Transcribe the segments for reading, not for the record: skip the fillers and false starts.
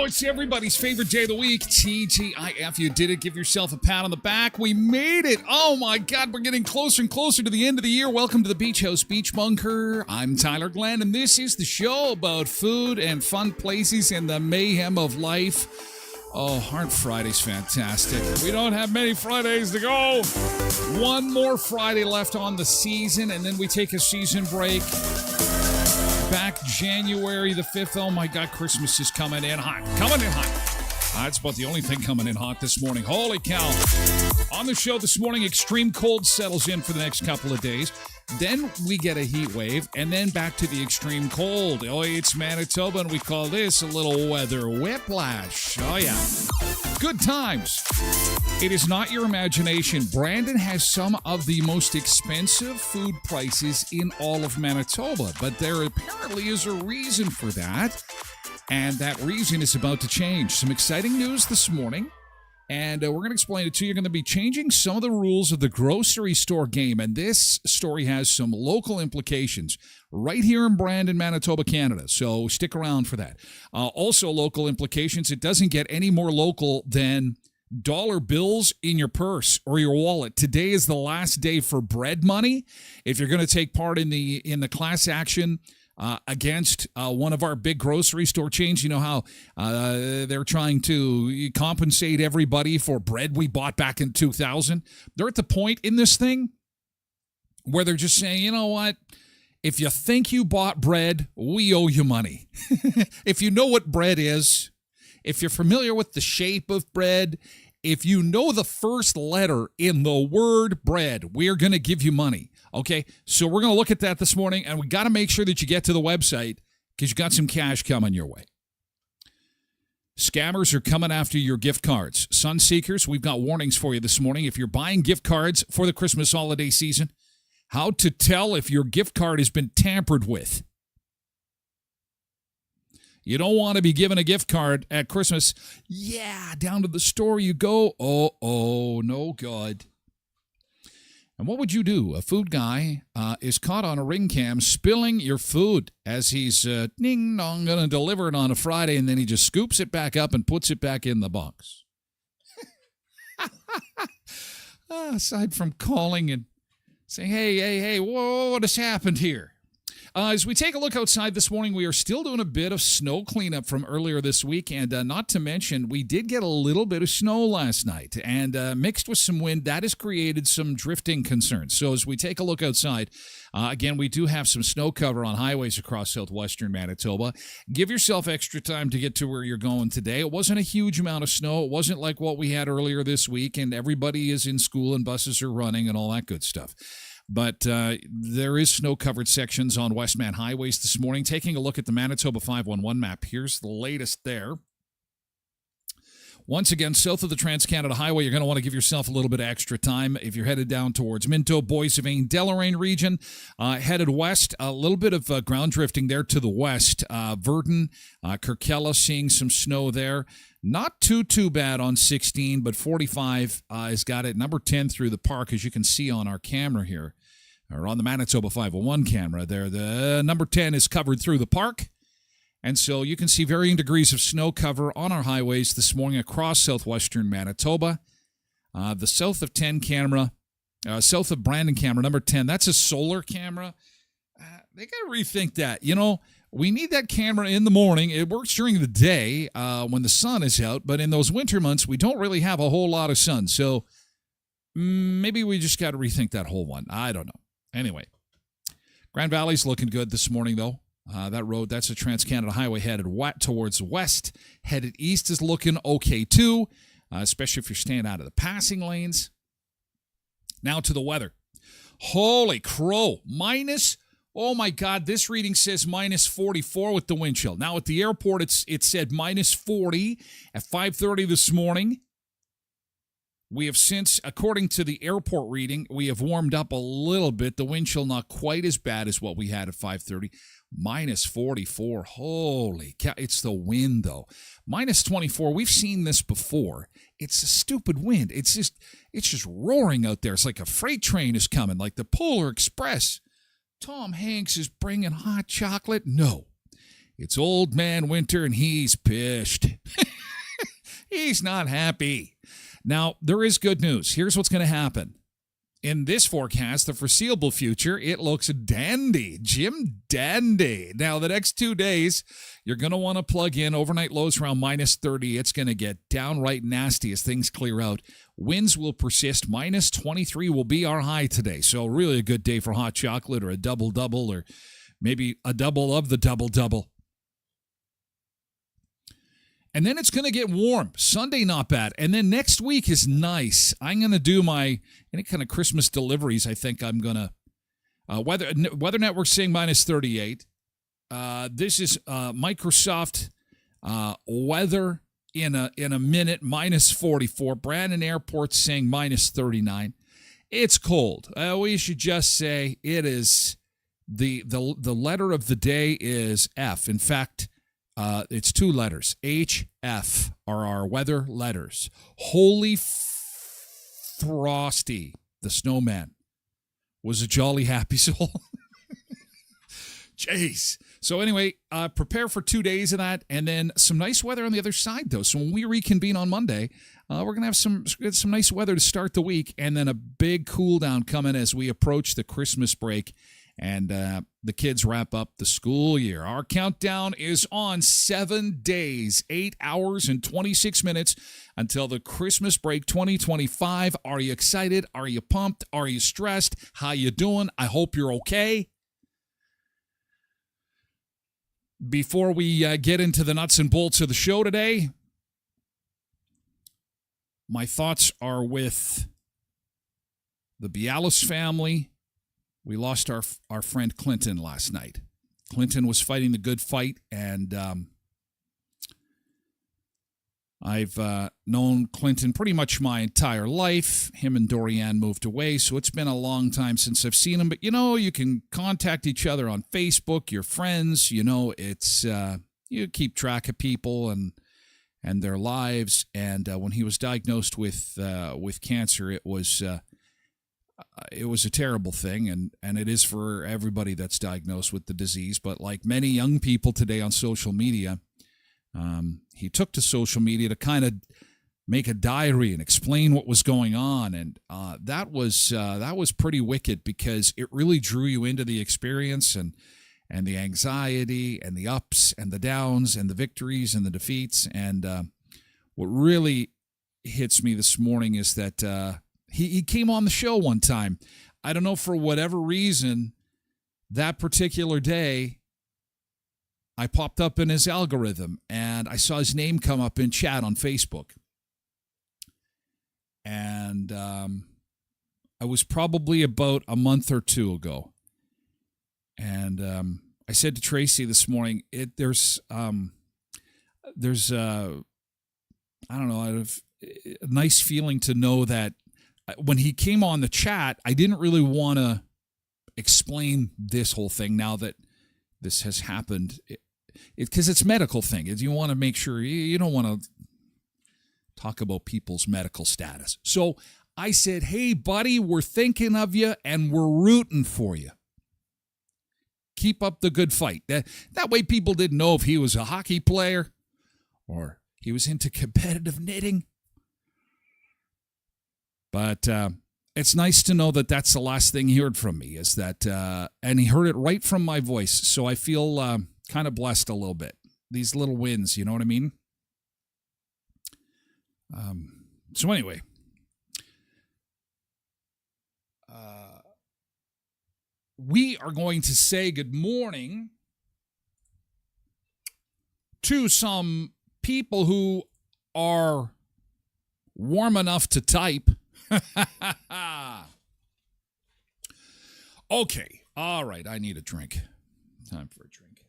It's everybody's favorite day of the week. TGIF. You did it. Give yourself a pat on the back. We made it. Oh, my God. We're getting closer and closer to the end of the year. Welcome to the Beach House Beach Bunker. I'm Tyler Glen, and this is the show about food and fun places and the mayhem of life. Oh, aren't Fridays fantastic? We don't have many Fridays to go. One more Friday left on the season, and then we take a season break. Back January the 5th. Oh, my God, Christmas is coming in hot. Coming in hot. That's about the only thing coming in hot this morning. Holy cow. On the show this morning, extreme cold settles in for the next couple of days. Then we get a heat wave, and then back to the extreme cold. Oh, it's Manitoba, and we call this a little weather whiplash. Oh, yeah. Good times. It is not your imagination. Brandon has some of the most expensive food prices in all of Manitoba, but there apparently is a reason for that, and that reason is about to change. Some exciting news this morning. And we're going to explain it to you. You're going to be changing some of the rules of the grocery store game. And this story has some local implications right here in Brandon, Manitoba, Canada. So stick around for that. Also local implications. It doesn't get any more local than dollar bills in your purse or your wallet. Today is the last day for bread money. If you're going to take part in the class action against one of our big grocery store chains. You know how they're trying to compensate everybody for bread we bought back in 2000? They're at the point in this thing where they're just saying, you know what? If you think you bought bread, we owe you money. If you know what bread is, if you're familiar with the shape of bread, if you know the first letter in the word bread, we're going to give you money. Okay, so we're going to look at that this morning, and we got to make sure that you get to the website because you got some cash coming your way. Scammers are coming after your gift cards. Sun Seekers, we've got warnings for you this morning. If you're buying gift cards for the Christmas holiday season, how to tell if your gift card has been tampered with. You don't want to be given a gift card at Christmas. Yeah, down to the store you go. Oh, no good. And what would you do? A food guy is caught on a ring cam spilling your food as he's ding-dong going to deliver it on a Friday, and then he just scoops it back up and puts it back in the box. Aside from calling and saying, hey, whoa, what has happened here? As we take a look outside this morning, we are still doing a bit of snow cleanup from earlier this week. And not to mention, we did get a little bit of snow last night. And mixed with some wind, that has created some drifting concerns. So as we take a look outside, again, we do have some snow cover on highways across southwestern Manitoba. Give yourself extra time to get to where you're going today. It wasn't a huge amount of snow. It wasn't like what we had earlier this week, and everybody is in school and buses are running and all that good stuff. But there is snow-covered sections on Westman highways this morning. Taking a look at the Manitoba 511 map, here's the latest there. Once again, south of the Trans-Canada Highway, you're going to want to give yourself a little bit of extra time. If you're headed down towards Minto, Boissevain, Deloraine region, headed west, a little bit of ground drifting there to the west. Virden, Kirkella, seeing some snow there. Not too bad on 16, but 45 has got it. Number 10 through the park, as you can see on our camera here, or on the Manitoba 501 camera there. The number 10 is covered through the park. And so you can see varying degrees of snow cover on our highways this morning across southwestern Manitoba. The south of 10 camera, south of Brandon camera, number 10, that's a solar camera. They got to rethink that. You know, we need that camera in the morning. It works during the day when the sun is out, but in those winter months, we don't really have a whole lot of sun. So maybe we just got to rethink that whole one. I don't know. Anyway, Grand Valley's looking good this morning, though. That road, that's a Trans-Canada Highway headed towards west. Headed east is looking okay, too, especially if you're staying out of the passing lanes. Now to the weather. Holy crow. Oh, my God, this reading says minus 44 with the wind chill. Now, at the airport, it said minus 40 at 5:30 this morning. We have since, according to the airport reading, we have warmed up a little bit. The wind chill not quite as bad as what we had at 5:30. Minus 44. Holy cow. It's the wind, though. Minus 24. We've seen this before. It's a stupid wind. It's just roaring out there. It's like a freight train is coming, like the Polar Express. Tom Hanks is bringing hot chocolate. No. It's old man winter, and he's pissed. He's not happy. Now, there is good news. Here's what's going to happen. In this forecast, the foreseeable future, it looks dandy. Jim dandy. Now, the next 2 days, you're going to want to plug in overnight lows around minus 30. It's going to get downright nasty as things clear out. Winds will persist. Minus 23 will be our high today. So really a good day for hot chocolate or a double-double or maybe a double of the double-double. And then it's going to get warm. Sunday, not bad. And then next week is nice. I'm going to do any kind of Christmas deliveries. I think I'm going to. Weather Network saying minus 38. This is Microsoft weather in a minute, minus 44. Brandon Airport saying minus 39. It's cold. We should just say it is the letter of the day is F. In fact, it's 2 letters. HF are our weather letters. Holy Frosty, the snowman, was a jolly happy soul. Jeez. So anyway, prepare for 2 days of that, and then some nice weather on the other side, though. So when we reconvene on Monday, we're going to have some nice weather to start the week, and then a big cool down coming as we approach the Christmas break. And the kids wrap up the school year. Our countdown is on 7 days, 8 hours and 26 minutes until the Christmas break 2025. Are you excited? Are you pumped? Are you stressed? How you doing? I hope you're okay. Before we get into the nuts and bolts of the show today, my thoughts are with the Bialis family. We lost our friend Clinton last night. Clinton was fighting the good fight, and I've known Clinton pretty much my entire life. Him and Dorianne moved away, so it's been a long time since I've seen him. But, you can contact each other on Facebook, your friends. It's you keep track of people and their lives. And when he was diagnosed with cancer, it was a terrible thing, and it is for everybody that's diagnosed with the disease. But like many young people today on social media, he took to social media to kind of make a diary and explain what was going on, and that was pretty wicked because it really drew you into the experience, and and the anxiety and the ups and the downs and the victories and the defeats. And what really hits me this morning is that he came on the show one time. I don't know, for whatever reason, that particular day, I popped up in his algorithm and I saw his name come up in chat on Facebook. And I was probably about a month or two ago. And I said to Tracy this morning, there's I don't know, a nice feeling to know that when he came on the chat, I didn't really want to explain this whole thing now that this has happened, because it's medical thing. You want to make sure you don't want to talk about people's medical status. So I said, hey, buddy, we're thinking of you and we're rooting for you. Keep up the good fight. That way people didn't know if he was a hockey player or he was into competitive knitting. But it's nice to know that that's the last thing he heard from me, is that, and he heard it right from my voice. So I feel kind of blessed a little bit. These little wins, you know what I mean? So anyway, we are going to say good morning to some people who are warm enough to type. Okay. All right. I need a drink. Time for a drink.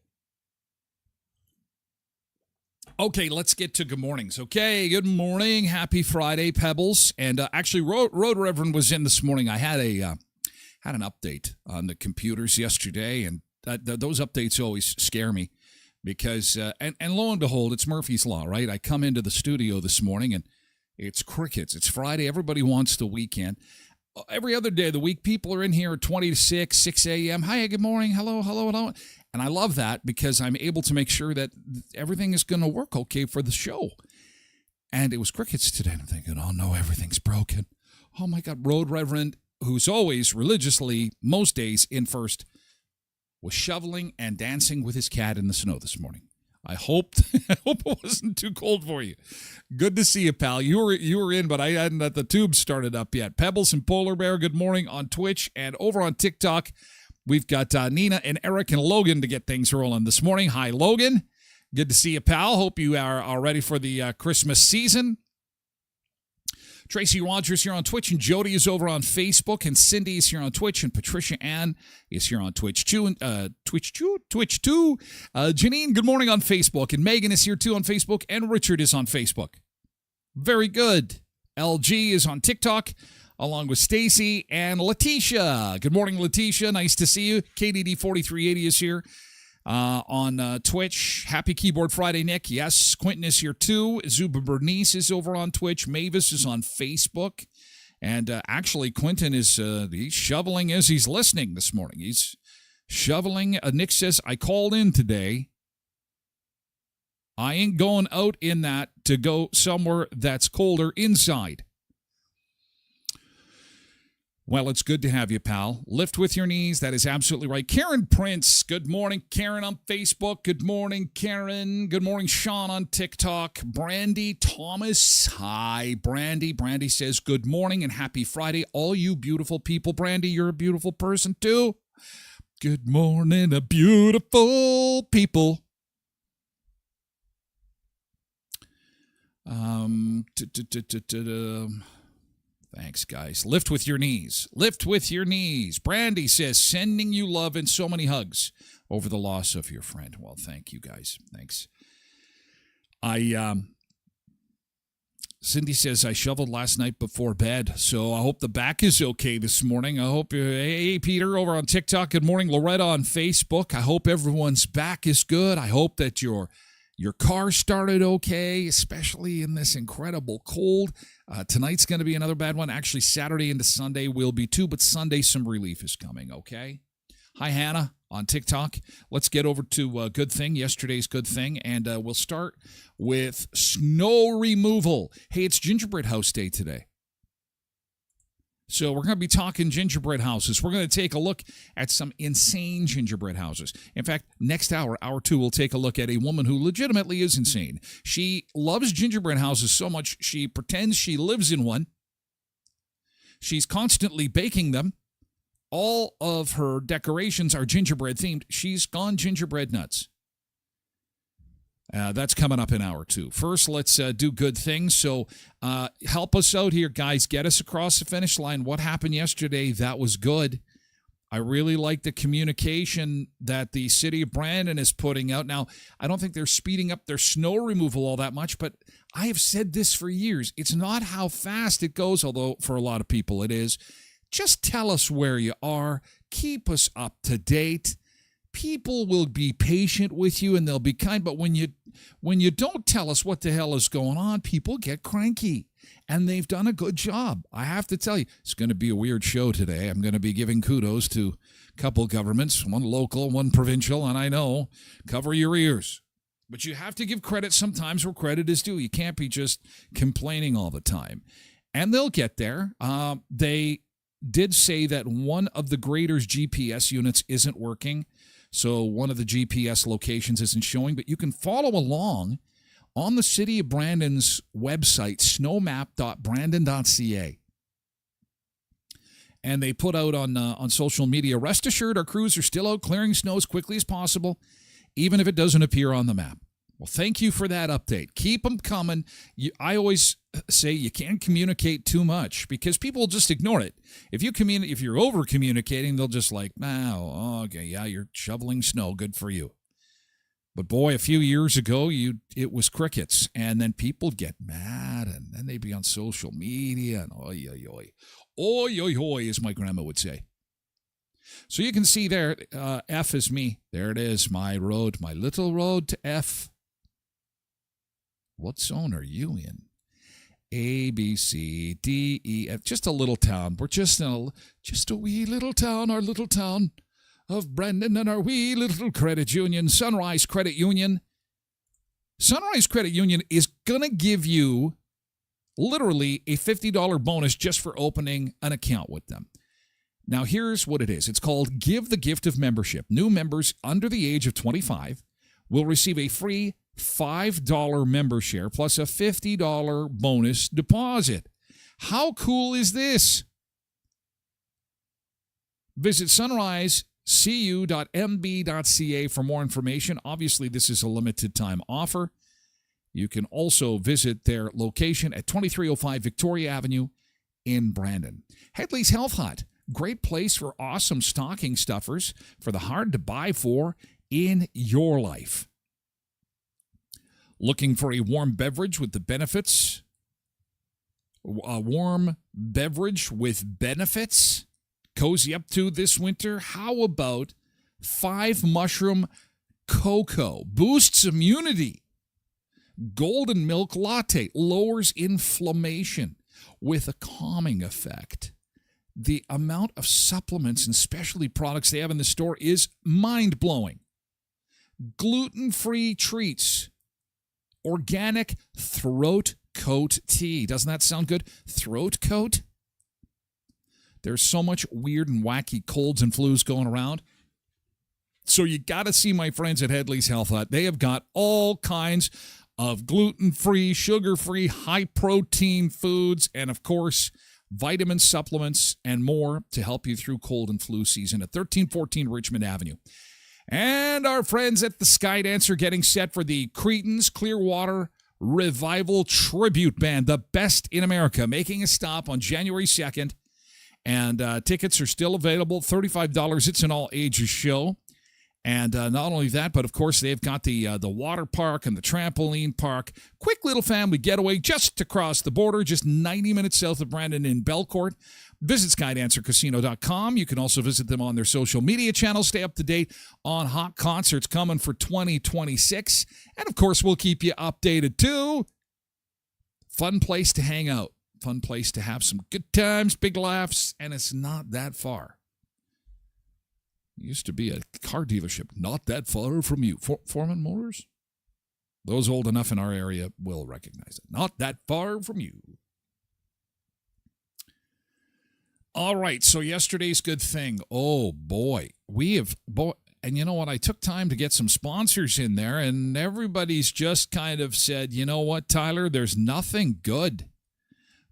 Okay, let's get to good mornings. Okay, good morning. Happy Friday, Pebbles. And actually, Road Reverend was in this morning. I had an update on the computers yesterday, and those updates always scare me because, and lo and behold, it's Murphy's Law, right? I come into the studio this morning, and it's crickets. It's Friday. Everybody wants the weekend. Every other day of the week, people are in here at 20 to 6 a.m. Hi, good morning. Hello. And I love that because I'm able to make sure that everything is going to work okay for the show. And it was crickets today. And I'm thinking, oh, no, everything's broken. Oh, my God. Road Reverend, who's always religiously, most days, in first, was shoveling and dancing with his cat in the snow this morning. I hope it wasn't too cold for you. Good to see you, pal. You were in, but I hadn't let the tubes started up yet. Pebbles and Polar Bear, good morning on Twitch. And over on TikTok, we've got Nina and Eric and Logan to get things rolling this morning. Hi, Logan. Good to see you, pal. Hope you are ready for the Christmas season. Tracy Rogers here on Twitch, and Jody is over on Facebook, and Cindy is here on Twitch, and Patricia Ann is here on Twitch too. Janine, good morning on Facebook, and Megan is here too on Facebook, and Richard is on Facebook. Very good. LG is on TikTok, along with Stacy and Letitia. Good morning, Letitia. Nice to see you. KDD4380 is here on Twitch. Happy Keyboard Friday, Nick. Yes, Quentin is here too. Zuba Bernice is over on Twitch. Mavis is on Facebook. And actually, Quentin is he's shoveling as he's listening this morning. He's shoveling. Nick says, I called in today. I ain't going out in that to go somewhere that's colder inside. Well, it's good to have you, pal. Lift with your knees. That is absolutely right. Karen Prince, good morning. Karen on Facebook. Good morning, Karen. Good morning, Sean on TikTok. Brandy Thomas. Hi, Brandy. Brandy says good morning and happy Friday. All you beautiful people. Brandy, you're a beautiful person too. Good morning, a beautiful people. Thanks, guys. Lift with your knees. Lift with your knees. Brandy says, sending you love and so many hugs over the loss of your friend. Well, thank you, guys. Thanks. Cindy says, I shoveled last night before bed, so I hope the back is okay this morning. I hope hey, Peter, over on TikTok. Good morning, Loretta on Facebook. I hope everyone's back is good. I hope that your car started okay, especially in this incredible cold. Tonight's going to be another bad one. Actually, Saturday into Sunday will be too, but Sunday some relief is coming, okay? Hi, Hannah on TikTok. Let's get over to Good Thing, yesterday's Good Thing, and we'll start with snow removal. Hey, it's Gingerbread House Day today. So we're going to be talking gingerbread houses. We're going to take a look at some insane gingerbread houses. In fact, next hour, hour 2, we'll take a look at a woman who legitimately is insane. She loves gingerbread houses so much she pretends she lives in one. She's constantly baking them. All of her decorations are gingerbread themed. She's gone gingerbread nuts. That's coming up in hour 2. First, let's do good things. So help us out here, guys. Get us across the finish line. What happened yesterday? That was good. I really like the communication that the city of Brandon is putting out. Now, I don't think they're speeding up their snow removal all that much, but I have said this for years. It's not how fast it goes, although for a lot of people it is. Just tell us where you are. Keep us up to date. People will be patient with you and they'll be kind, but when you don't tell us what the hell is going on, people get cranky. And they've done a good job. I have to tell you, it's going to be a weird show today. I'm going to be giving kudos to a couple governments, one local, one provincial, and I know, cover your ears. But you have to give credit sometimes where credit is due. You can't be just complaining all the time. And they'll get there. They did say that one of the graders' GPS units isn't working. So one of the GPS locations isn't showing, but you can follow along on the City of Brandon's website, snowmap.brandon.ca. And they put out on social media, rest assured our crews are still out clearing snow as quickly as possible, even if it doesn't appear on the map. Well, thank you for that update. Keep them coming. I always say you can't communicate too much because people will just ignore it. If you're over communicating, they'll just like, oh, okay, yeah, you're shoveling snow. Good for you. But boy, a few years ago, it was crickets, and then people get mad, and then they'd be on social media, and oi, oi, oi. Oi, oi, oi, as my grandma would say. So you can see there, F is me. There it is, my road, my little road to F. What zone are you in? A, B, C, D, E, F. Just a little town. We're just a wee little town, our little town of Brandon and our wee little credit union, Sunrise Credit Union. Sunrise Credit Union is going to give you literally a $50 bonus just for opening an account with them. Now, here's what it is. It's called Give the Gift of Membership. New members under the age of 25 will receive a free $5 member share plus a $50 bonus deposit. How cool is this? Visit sunrisecu.mb.ca for more information. Obviously, this is a limited time offer. You can also visit their location at 2305 Victoria Avenue in Brandon. Headley's Health Hut. Great place for awesome stocking stuffers for the hard to buy for in your life. Looking for a warm beverage with the benefits? A warm beverage with benefits? Cozy up to this winter? How about 5 mushroom cocoa? Boosts immunity. Golden milk latte lowers inflammation with a calming effect. The amount of supplements and specialty products they have in the store is mind-blowing. Gluten-free treats. Organic throat coat tea. Doesn't that sound good? Throat coat? There's so much weird and wacky colds and flus going around. So you got to see my friends at Headley's Health Hut. They have got all kinds of gluten-free, sugar-free, high-protein foods, and, of course, vitamin supplements and more to help you through cold and flu season at 1314 Richmond Avenue. And our friends at the Skydance are getting set for the Creedence Clearwater Revival Tribute Band, the best in America, making a stop on January 2nd. And tickets are still available, $35. It's an all-ages show. And not only that, but of course they've got the water park and the trampoline park. Quick little family getaway just across the border, just 90 minutes south of Brandon in Belcourt. Visit SkyDancerCasino.com. You can also visit them on their social media channels. Stay up to date on hot concerts coming for 2026. And of course, we'll keep you updated too. Fun place to hang out. Fun place to have some good times, big laughs, and it's not that far. Used to be a car dealership not that far from you. Foreman Motors? Those old enough in our area will recognize it. Not that far from you. All right, so yesterday's good thing. Oh boy, and you know what? I took time to get some sponsors in there, and everybody's just kind of said, you know what, Tyler? There's nothing good.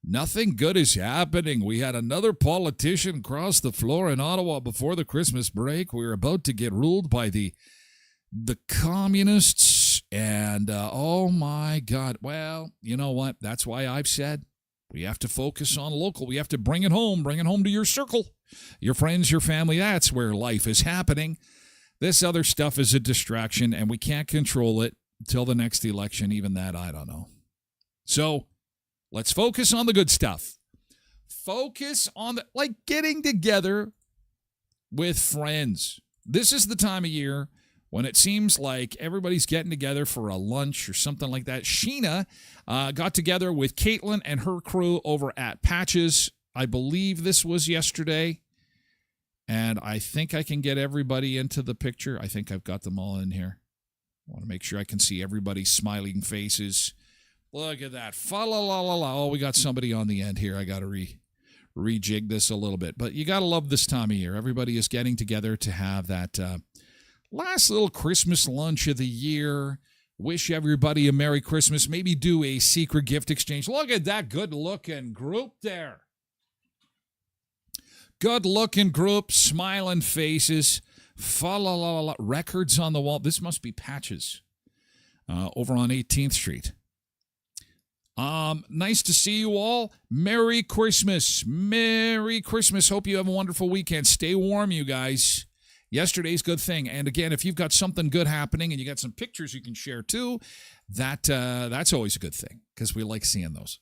Nothing good is happening. We had another politician cross the floor in Ottawa before the Christmas break. We were about to get ruled by the communists, and oh my God. Well, you know what? That's why I've said we have to focus on local. We have to bring it home to your circle, your friends, your family. That's where life is happening. This other stuff is a distraction, and we can't control it till the next election. Even that, I don't know. So let's focus on the good stuff. Focus on getting together with friends. This is the time of year when it seems like everybody's getting together for a lunch or something like that. Sheena got together with Caitlin and her crew over at Patches. I believe this was yesterday. And I think I can get everybody into the picture. I think I've got them all in here. I want to make sure I can see everybody's smiling faces. Look at that. Fa-la-la-la-la. Oh, we got somebody on the end here. I got to rejig this a little bit. But you got to love this time of year. Everybody is getting together to have that last little Christmas lunch of the year. Wish everybody a Merry Christmas. Maybe do a secret gift exchange. Look at that good-looking group there. Good-looking group, smiling faces. Fa-la-la-la-la. Records on the wall. This must be Patches over on 18th Street. Nice to see you all. Merry Christmas. Merry Christmas. Hope you have a wonderful weekend. Stay warm, you guys. Yesterday's good thing. And again, if you've got something good happening and you got some pictures you can share too, that's always a good thing because we like seeing those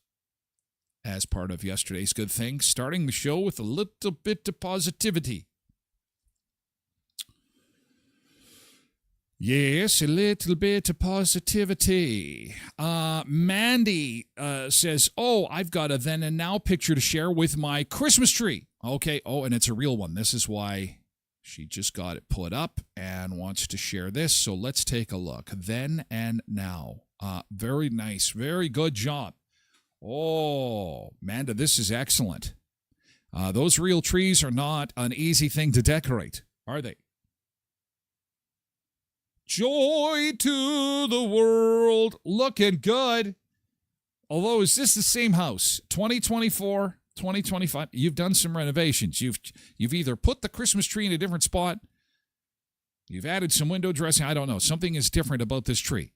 as part of yesterday's good thing. Starting the show with a little bit of positivity. Yes, a little bit of positivity. Mandy says, oh, I've got a then and now picture to share with my Christmas tree. Okay, oh, and it's a real one. This is why she just got it put up and wants to share this. So let's take a look. Then and now. Very nice. Very good job. Oh, Amanda, this is excellent. Those real trees are not an easy thing to decorate, are they? Joy to the world. Looking good. Although, is this the same house? 2024, 2025. You've done some renovations. You've either put the Christmas tree in a different spot. You've added some window dressing. I don't know. Something is different about this tree.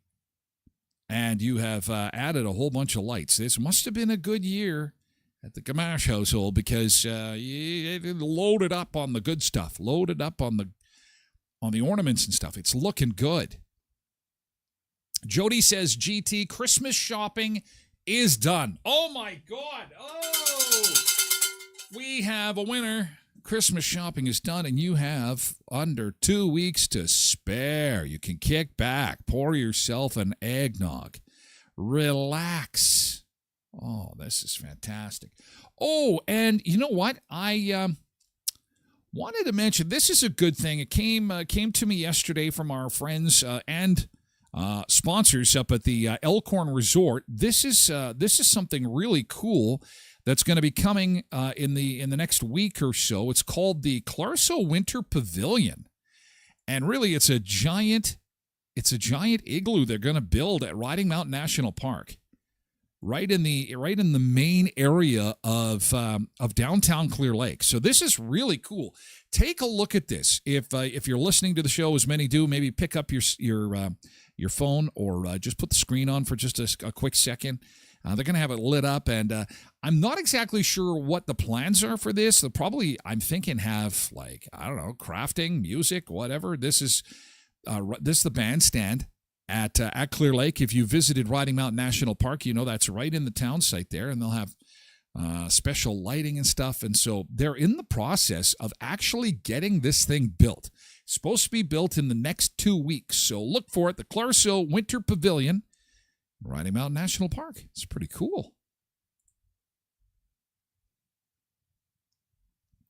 And you have added a whole bunch of lights. This must have been a good year at the Gamache household because you loaded up on the good stuff. Loaded up on the ornaments and stuff. It's looking good. Jody says, GT, Christmas shopping is done. Oh, my God. Oh, we have a winner. Christmas shopping is done, and you have under 2 weeks to spare. You can kick back, pour yourself an eggnog, relax. Oh, this is fantastic. Oh, and you know what? I wanted to mention, this is a good thing. It came to me yesterday from our friends and sponsors up at the Elkhorn Resort. This is something really cool that's going to be coming in the next week or so. It's called the Clarso Winter Pavilion, and really, it's a giant igloo they're going to build at Riding Mountain National Park, right in the main area of downtown Clear Lake. So this is really cool. Take a look at this. If you're listening to the show, as many do, maybe pick up your phone or just put the screen on for just a quick second. They're going to have it lit up, and I'm not exactly sure what the plans are for this. They'll probably, I'm thinking, have crafting, music, whatever. This is the bandstand at Clear Lake. If you visited Riding Mountain National Park, you know that's right in the town site there, and they'll have special lighting and stuff. And so they're in the process of actually getting this thing built. It's supposed to be built in the next 2 weeks. So look for it, the Clarso Winter Pavilion, Riding Mountain National Park. It's pretty cool.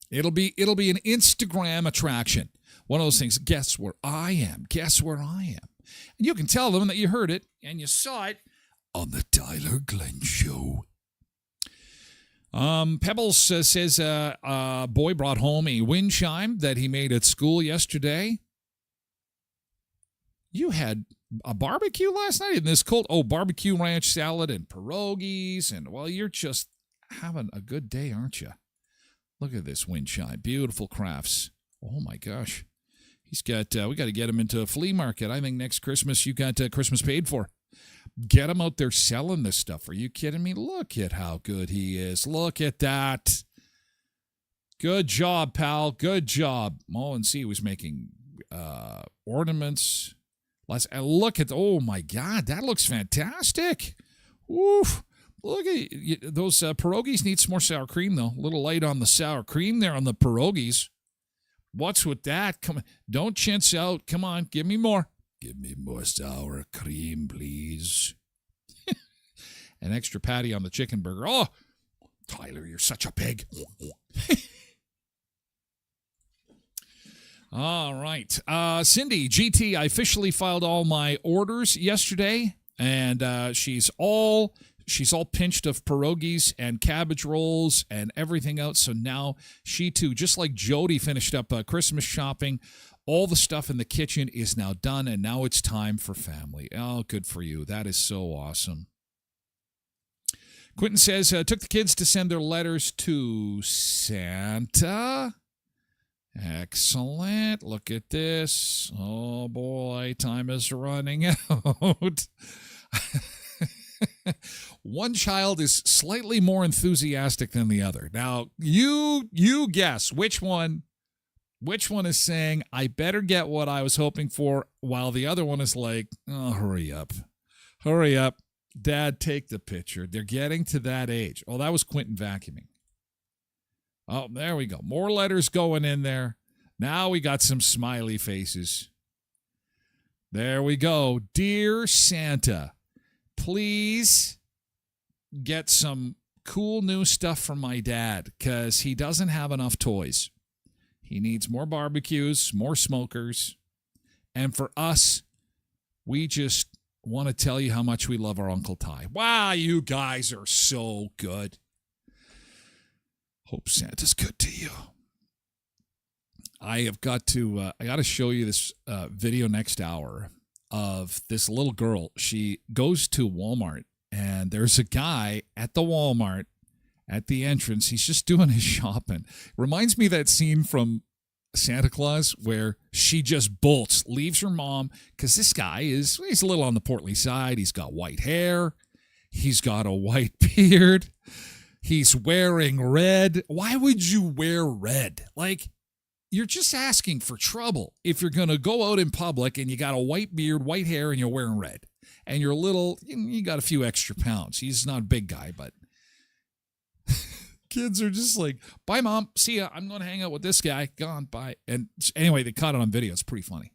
It'll be an Instagram attraction. One of those things, guess where I am? Guess where I am? And you can tell them that you heard it and you saw it on the Tyler Glen Show. Pebbles says a boy brought home a wind chime that he made at school yesterday. You had a barbecue last night in this cold? Oh, barbecue ranch salad and pierogies. And, well, you're just having a good day, aren't you? Look at this wind chime. Beautiful crafts. Oh, my gosh. He's got, we got to get him into a flea market. I think next Christmas you got Christmas paid for. Get him out there selling this stuff. Are you kidding me? Look at how good he is. Look at that. Good job, pal. Good job. Oh, and see, he was making ornaments. Let's look at, oh my God, that looks fantastic. Oof. Look at those pierogies need some more sour cream, though. A little light on the sour cream there on the pierogies. What's with that? Come on. Don't chintz out. Come on. Give me more. Give me more sour cream, please. An extra patty on the chicken burger. Oh, Tyler, you're such a pig. All right. Cindy, GT, I officially filed all my orders yesterday, and she's all pinched of pierogies and cabbage rolls and everything else. So now she, too, just like Jody finished up Christmas shopping, all the stuff in the kitchen is now done, and now it's time for family. Oh, good for you. That is so awesome. Quentin says, took the kids to send their letters to Santa. Excellent. Look at this. Oh, boy, time is running out. One child is slightly more enthusiastic than the other. Now, you guess which one is saying, I better get what I was hoping for, while the other one is like, oh, hurry up. Hurry up. Dad, take the picture. They're getting to that age. Oh, that was Quentin vacuuming. Oh, there we go. More letters going in there. Now we got some smiley faces. There we go. Dear Santa, please get some cool new stuff from my dad, because he doesn't have enough toys. He needs more barbecues, more smokers. And for us, we just want to tell you how much we love our Uncle Ty. Wow, you guys are so good. Hope Santa's good to you. I got to show you this video next hour of this little girl. She goes to Walmart, and there's a guy at the Walmart at the entrance. He's just doing his shopping. Reminds me of that scene from Santa Claus where she just bolts, leaves her mom, because this guy he's a little on the portly side. He's got white hair. He's got a white beard. He's wearing red. Why would you wear red? Like, you're just asking for trouble if you're going to go out in public and you got a white beard, white hair, and you're wearing red. And you're little, you got a few extra pounds. He's not a big guy, but kids are just like, bye, Mom. See ya. I'm going to hang out with this guy. Gone. Bye. And anyway, they caught it on video. It's pretty funny.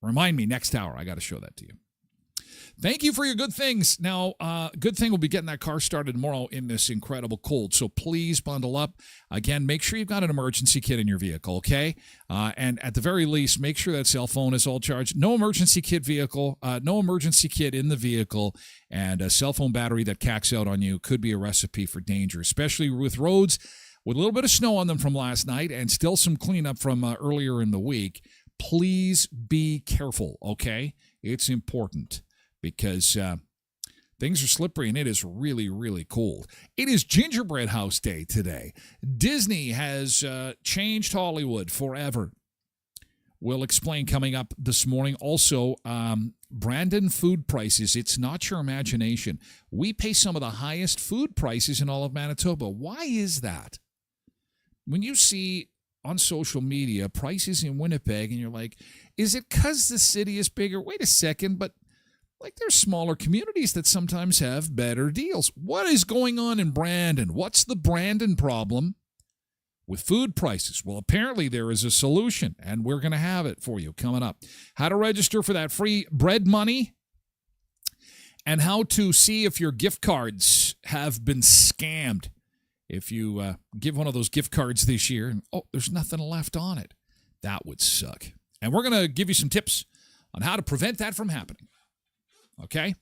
Remind me next hour. I got to show that to you. Thank you for your good things. Now, good thing we'll be getting that car started tomorrow in this incredible cold. So please bundle up. Again, make sure you've got an emergency kit in your vehicle, okay? And at the very least, make sure that cell phone is all charged. No emergency kit no emergency kit in the vehicle, and a cell phone battery that cacks out on you could be a recipe for danger, especially with roads with a little bit of snow on them from last night and still some cleanup from earlier in the week. Please be careful, okay? It's important, because things are slippery and it is really, really cold. It is Gingerbread House Day today. Disney has changed Hollywood forever. We'll explain coming up this morning. Also, Brandon food prices. It's not your imagination. We pay some of the highest food prices in all of Manitoba. Why is that? When you see on social media prices in Winnipeg and you're like, is it because the city is bigger? Wait a second, but like, there's smaller communities that sometimes have better deals. What is going on in Brandon? What's the Brandon problem with food prices? Well, apparently there is a solution, and we're going to have it for you coming up. How to register for that free bread money, and how to see if your gift cards have been scammed. If you give one of those gift cards this year, and there's nothing left on it, that would suck. And we're going to give you some tips on how to prevent that from happening. Okay?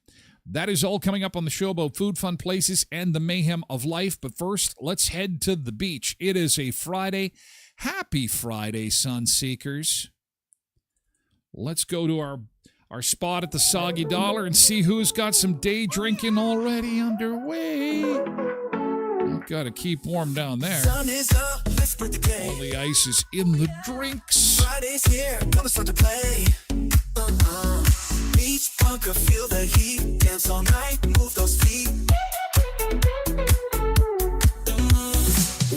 That is all coming up on the show about food, fun places, and the mayhem of life. But first, let's head to the beach. It is a Friday. Happy Friday, Sunseekers. Let's go to our spot at the Soggy Dollar and see who's got some day drinking already underway. Got to keep warm down there. Sun is up, let's spread the day. All the ice is in the drinks. Friday's here, gonna start to play. Beach bunker, feel the heat. Dance all night, move those feet.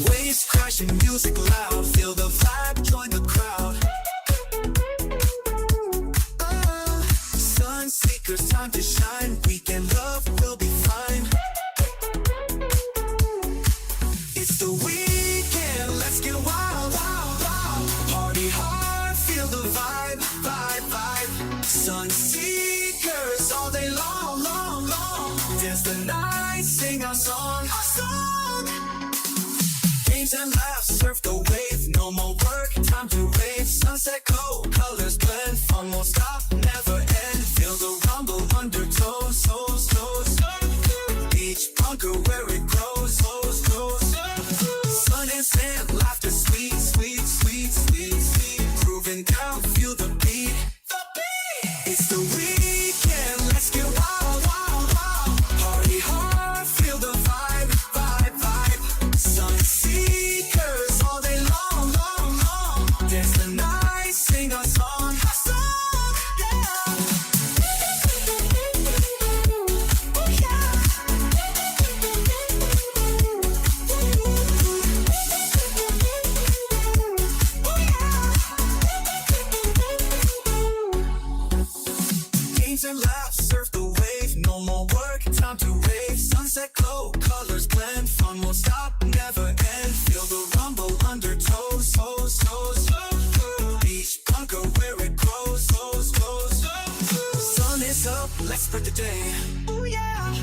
Waves crashing, music loud. Feel the vibe, join the crowd. Sun seekers, time to shine. Weekend love will be fine. It's the weekend, let's get wild, wild, wild. Party hard, feel the vibe, vibe, vibe. Sun seekers all day long, long, long. Dance the night, sing our song, Games and laughs, surf the wave. No more work, time to rave. Sunset glow, colors blend. Fun won't stop, never end. Feel the rumble undertow, souls, toes. Beach bunker where it grows, grows, grows. Sun and sand, laughter, sweet, sweet, sweet, sweet, sweet. Grooving down, feel the beat. The beat! It's the weekend, let's get wild, wild, wild. Party hard, feel the vibe, vibe, vibe. Sun seekers all day long, long, long. Dance the night, sing a song, yeah. Oh, yeah. Games and laughs, surf the wave. No more work, time to rave. Sunset glow, colors blend. Fun won't stop, never end. Feel the rumble undertow, souls, souls. Beach bunker where it grows, grows, grows. Sun is up, let's spread the day. Oh yeah.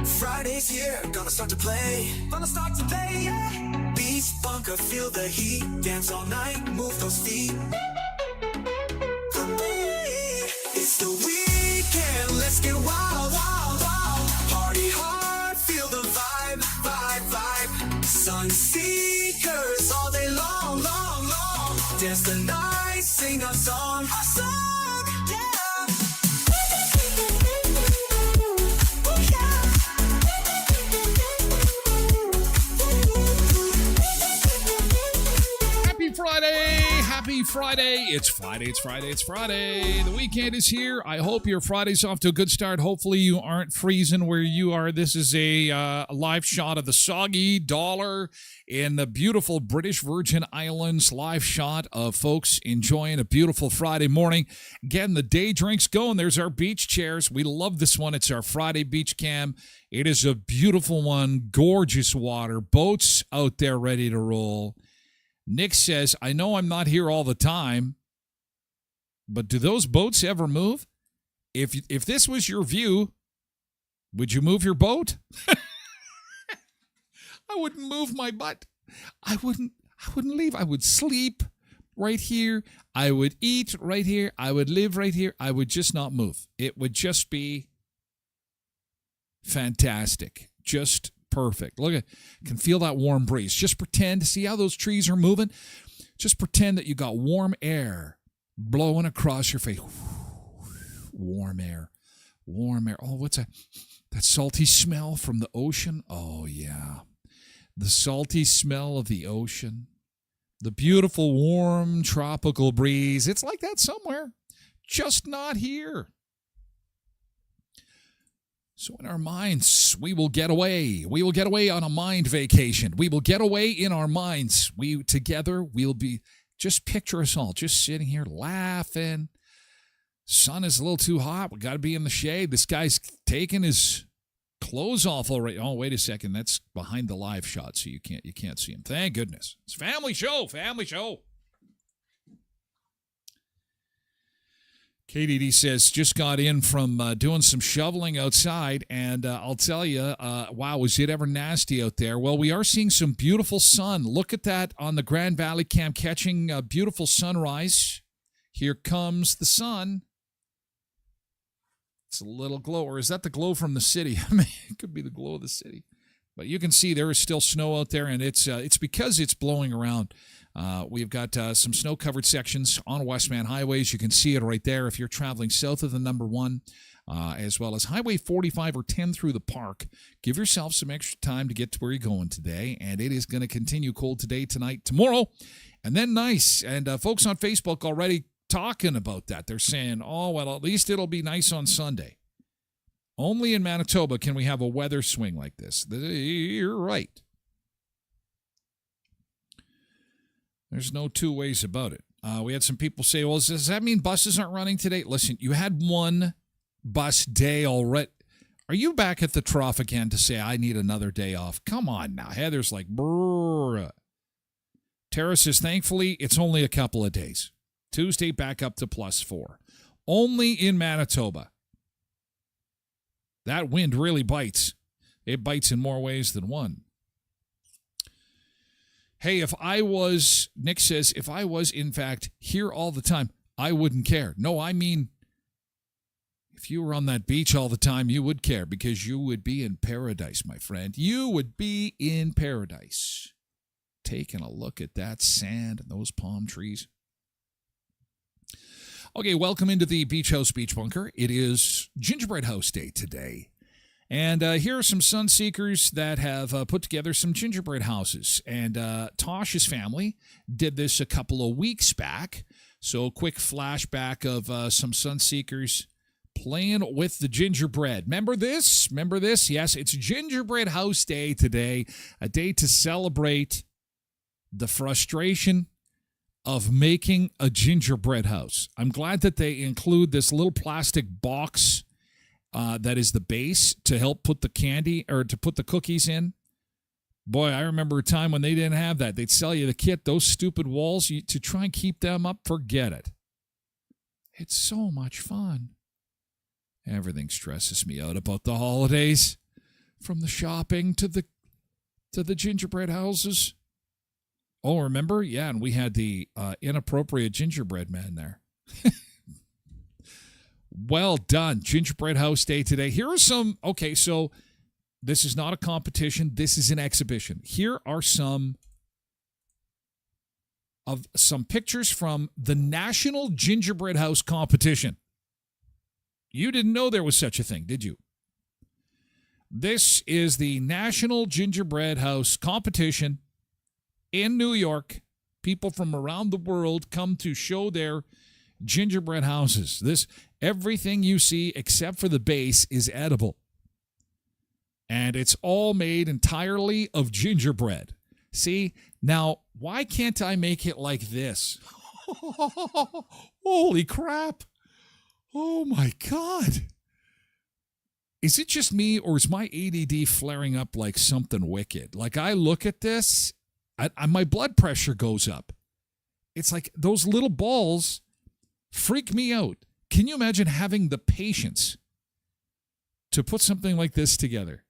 Friday's here, gonna start to play. Gonna start to play, yeah. Beach bunker, feel the heat. Dance all night, move those feet. It's the weekend, let's get wild, wild, wild. Party hard, feel the vibe, vibe, vibe. Sun seekers all day long, long, long. Dance the night, sing a song, yeah. Oh, yeah. Happy Friday! Happy Friday! It's Friday, it's Friday, it's Friday. The weekend is here. I hope your Friday's off to a good start. Hopefully you aren't freezing where you are. This is a live shot of the Soggy Dollar in the beautiful British Virgin Islands. Live shot of folks enjoying a beautiful Friday morning. Again, the day drinks going. There's our beach chairs. We love this one. It's our Friday beach cam. It is a beautiful one. Gorgeous water. Boats out there ready to roll. Nick says, I know I'm not here all the time, but do those boats ever move? If this was your view, would you move your boat? I wouldn't move my butt. I wouldn't leave. I would sleep right here. I would eat right here. I would live right here. I would just not move. It would just be fantastic. Just perfect. Look at, can feel that warm breeze. Just pretend, see how those trees are moving? Just pretend that you got warm air blowing across your face. Warm air. Warm air. Oh, what's that? That salty smell from the ocean? Oh, yeah. The salty smell of the ocean. The beautiful, warm, tropical breeze. It's like that somewhere. Just not here. So in our minds, we will get away. We will get away on a mind vacation. We will get away in our minds. We'll be, just picture us all just sitting here laughing. Sun is a little too hot. We got to be in the shade. This guy's taking his clothes off already. Oh, wait a second. That's behind the live shot, so you can't see him. Thank goodness. It's family show. KDD says, just got in from doing some shoveling outside, and I'll tell you, wow, was it ever nasty out there? Well, we are seeing some beautiful sun. Look at that on the Grand Valley Cam, catching a beautiful sunrise. Here comes the sun. It's a little glow, or is that the glow from the city? I mean, it could be the glow of the city. But you can see there is still snow out there, and it's because it's blowing around. We've got some snow-covered sections on Westman highways. You can see it right there if you're traveling south of the number 1, as well as Highway 45 or 10 through the park. Give yourself some extra time to get to where you're going today, and it is going to continue cold today, tonight, tomorrow, and then nice. And folks on Facebook already talking about that. They're saying, oh, well, at least it'll be nice on Sunday. Only in Manitoba can we have a weather swing like this. You're right. There's no two ways about it. We had some people say, well, does that mean buses aren't running today? Listen, you had one bus day already. Are you back at the trough again to say, I need another day off? Come on now. Heather's like, brrr. Tara says, thankfully, it's only a couple of days. Tuesday back up to +4. Only in Manitoba. That wind really bites. It bites in more ways than one. Hey, Nick says, if I was, in fact, here all the time, I wouldn't care. No, I mean, if you were on that beach all the time, you would care because you would be in paradise, my friend. You would be in paradise. Taking a look at that sand and those palm trees. Okay, welcome into the Beach House Beach Bunker. It is Gingerbread House Day today. And here are some sun seekers that have put together some gingerbread houses. And Tosh's family did this a couple of weeks back. So a quick flashback of some sun seekers playing with the gingerbread. Remember this? Remember this? Yes, it's Gingerbread House Day today. A day to celebrate the frustration of making a gingerbread house. I'm glad that they include this little plastic box that is the base to help put the candy or to put the cookies in. Boy, I remember a time when they didn't have that. They'd sell you the kit, those stupid walls, to try and keep them up, forget it. It's so much fun. Everything stresses me out about the holidays, from the shopping to the gingerbread houses. Oh, remember? Yeah, and we had the inappropriate gingerbread man there. Well done. Gingerbread House Day today. Here are some, okay, so this is not a competition. This is an exhibition. Here are some pictures from the National Gingerbread House Competition. You didn't know there was such a thing, did you? This is the National Gingerbread House Competition in New York. People from around the world come to show their gingerbread houses. Everything you see except for the base is edible. And it's all made entirely of gingerbread. See, now, why can't I make it like this? Holy crap. Oh my God. Is it just me, or is my ADD flaring up like something wicked? Like, I look at this, my blood pressure goes up. It's like those little balls freak me out. Can you imagine having the patience to put something like this together?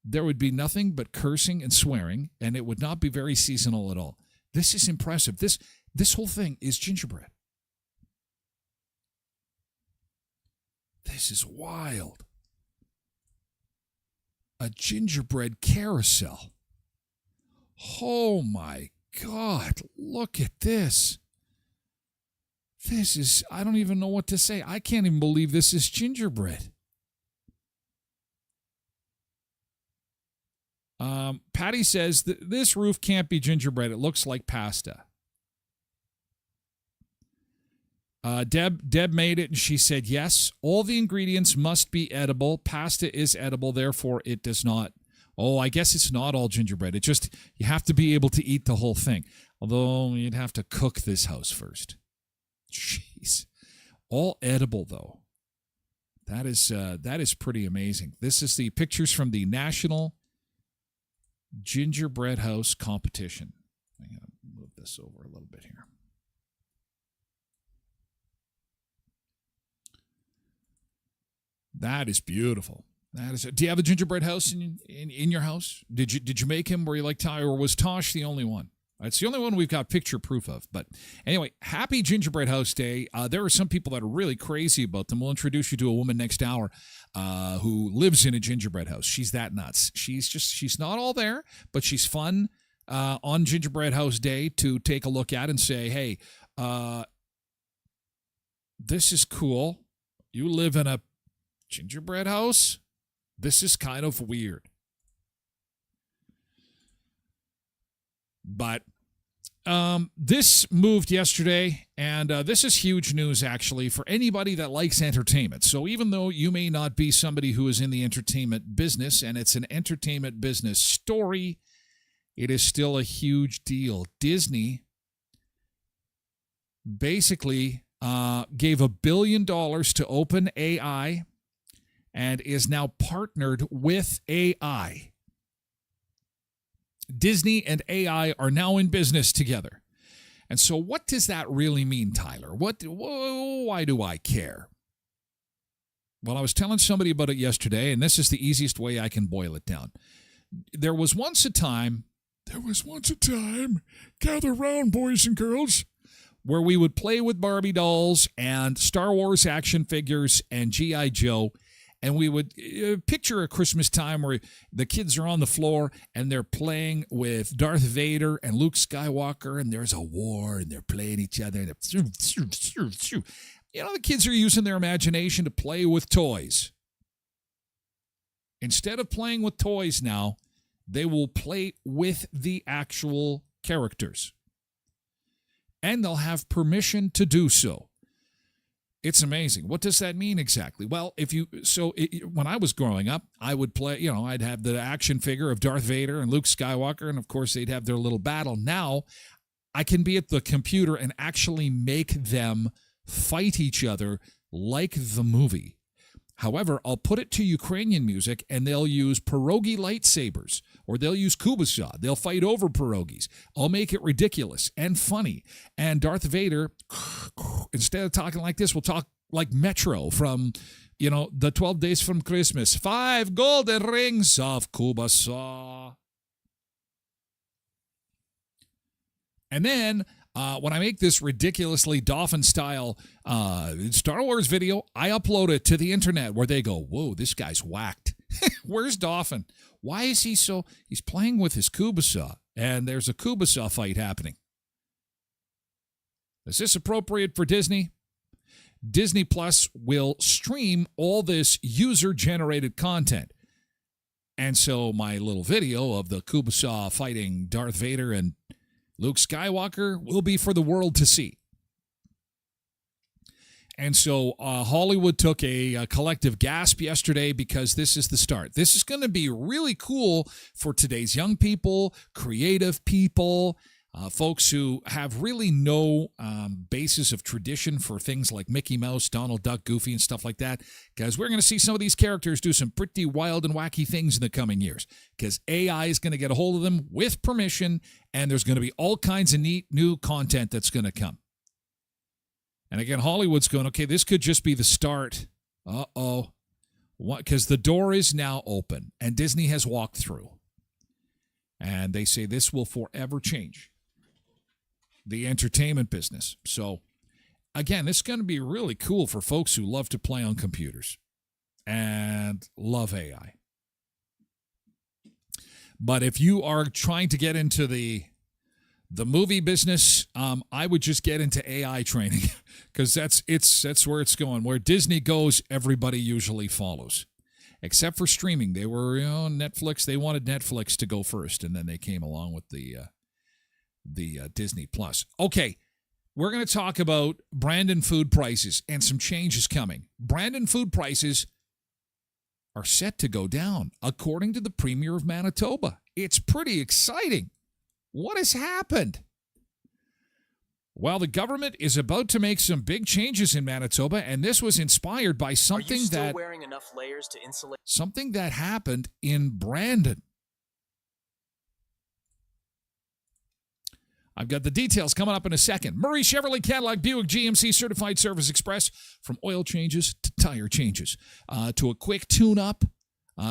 There would be nothing but cursing and swearing, and it would not be very seasonal at all. This is impressive. This whole thing is gingerbread. This is wild. A gingerbread carousel. Oh my God, look at this. This is, I don't even know what to say. I can't even believe this is gingerbread. Patty says this roof can't be gingerbread. It looks like pasta. Deb made it, and she said, yes, all the ingredients must be edible. Pasta is edible, therefore it does not. Oh, I guess it's not all gingerbread. It just, you have to be able to eat the whole thing. Although you'd have to cook this house first. Jeez. All edible, though. That is pretty amazing. This is the pictures from the National Gingerbread House Competition. I'm going to move this over a little bit here. That is beautiful. Do you have a gingerbread house in your house? Did you make him? Were you like Ty, or was Tosh the only one? It's the only one we've got picture proof of. But anyway, happy Gingerbread House Day. There are some people that are really crazy about them. We'll introduce you to a woman next hour who lives in a gingerbread house. She's that nuts. She's not all there, but she's fun on Gingerbread House Day to take a look at and say, hey, this is cool. You live in a gingerbread house? This is kind of weird. But this moved yesterday, and this is huge news, actually, for anybody that likes entertainment. So even though you may not be somebody who is in the entertainment business, and it's an entertainment business story, it is still a huge deal. Disney basically gave $1 billion to OpenAI and is now partnered with AI. Disney and AI are now in business together. And so what does that really mean, Tyler? Why do I care? Well, I was telling somebody about it yesterday, and this is the easiest way I can boil it down. There was once a time, gather round, boys and girls, where we would play with Barbie dolls and Star Wars action figures and G.I. Joe. And we would picture a Christmas time where the kids are on the floor and they're playing with Darth Vader and Luke Skywalker, and there's a war and they're playing each other. And the kids are using their imagination to play with toys. Instead of playing with toys now, they will play with the actual characters. And they'll have permission to do so. It's amazing. What does that mean exactly? Well, when I was growing up, I would play, I'd have the action figure of Darth Vader and Luke Skywalker, and of course they'd have their little battle. Now, I can be at the computer and actually make them fight each other like the movie. However, I'll put it to Ukrainian music, and they'll use pierogi lightsabers, or they'll use kubasa. They'll fight over pierogis. I'll make it ridiculous and funny. And Darth Vader, instead of talking like this, will talk like Metro from, the 12 Days from Christmas. 5 golden rings of kubasa. And then when I make this ridiculously Dolphin-style Star Wars video, I upload it to the internet where they go, whoa, this guy's whacked. Where's Dolphin? Why is he so... He's playing with his kubasa, and there's a kubasa fight happening. Is this appropriate for Disney? Disney Plus will stream all this user-generated content. And so my little video of the kubasa fighting Darth Vader and Luke Skywalker will be for the world to see. And so Hollywood took a collective gasp yesterday because this is the start. This is going to be really cool for today's young people, creative people, folks who have really no basis of tradition for things like Mickey Mouse, Donald Duck, Goofy, and stuff like that. Because we're going to see some of these characters do some pretty wild and wacky things in the coming years. Because AI is going to get a hold of them with permission, and there's going to be all kinds of neat new content that's going to come. And again, Hollywood's going, okay, this could just be the start. Uh-oh. Because the door is now open, and Disney has walked through. And they say this will forever change the entertainment business. So, again, this is going to be really cool for folks who love to play on computers and love AI. But if you are trying to get into the movie business, I would just get into AI training because that's where it's going. Where Disney goes, everybody usually follows. Except for streaming. They were, Netflix. They wanted Netflix to go first, and then they came along with the Disney Plus. Okay, we're going to talk about Brandon food prices and some changes coming. Brandon food prices are set to go down, according to the Premier of Manitoba. It's pretty exciting. What has happened? Well, the government is about to make some big changes in Manitoba, and this was inspired by something wearing enough layers to insulate? Something that happened in Brandon. I've got the details coming up in a second. Murray Chevrolet Cadillac Buick GMC Certified Service Express. From oil changes to tire changes to a quick tune-up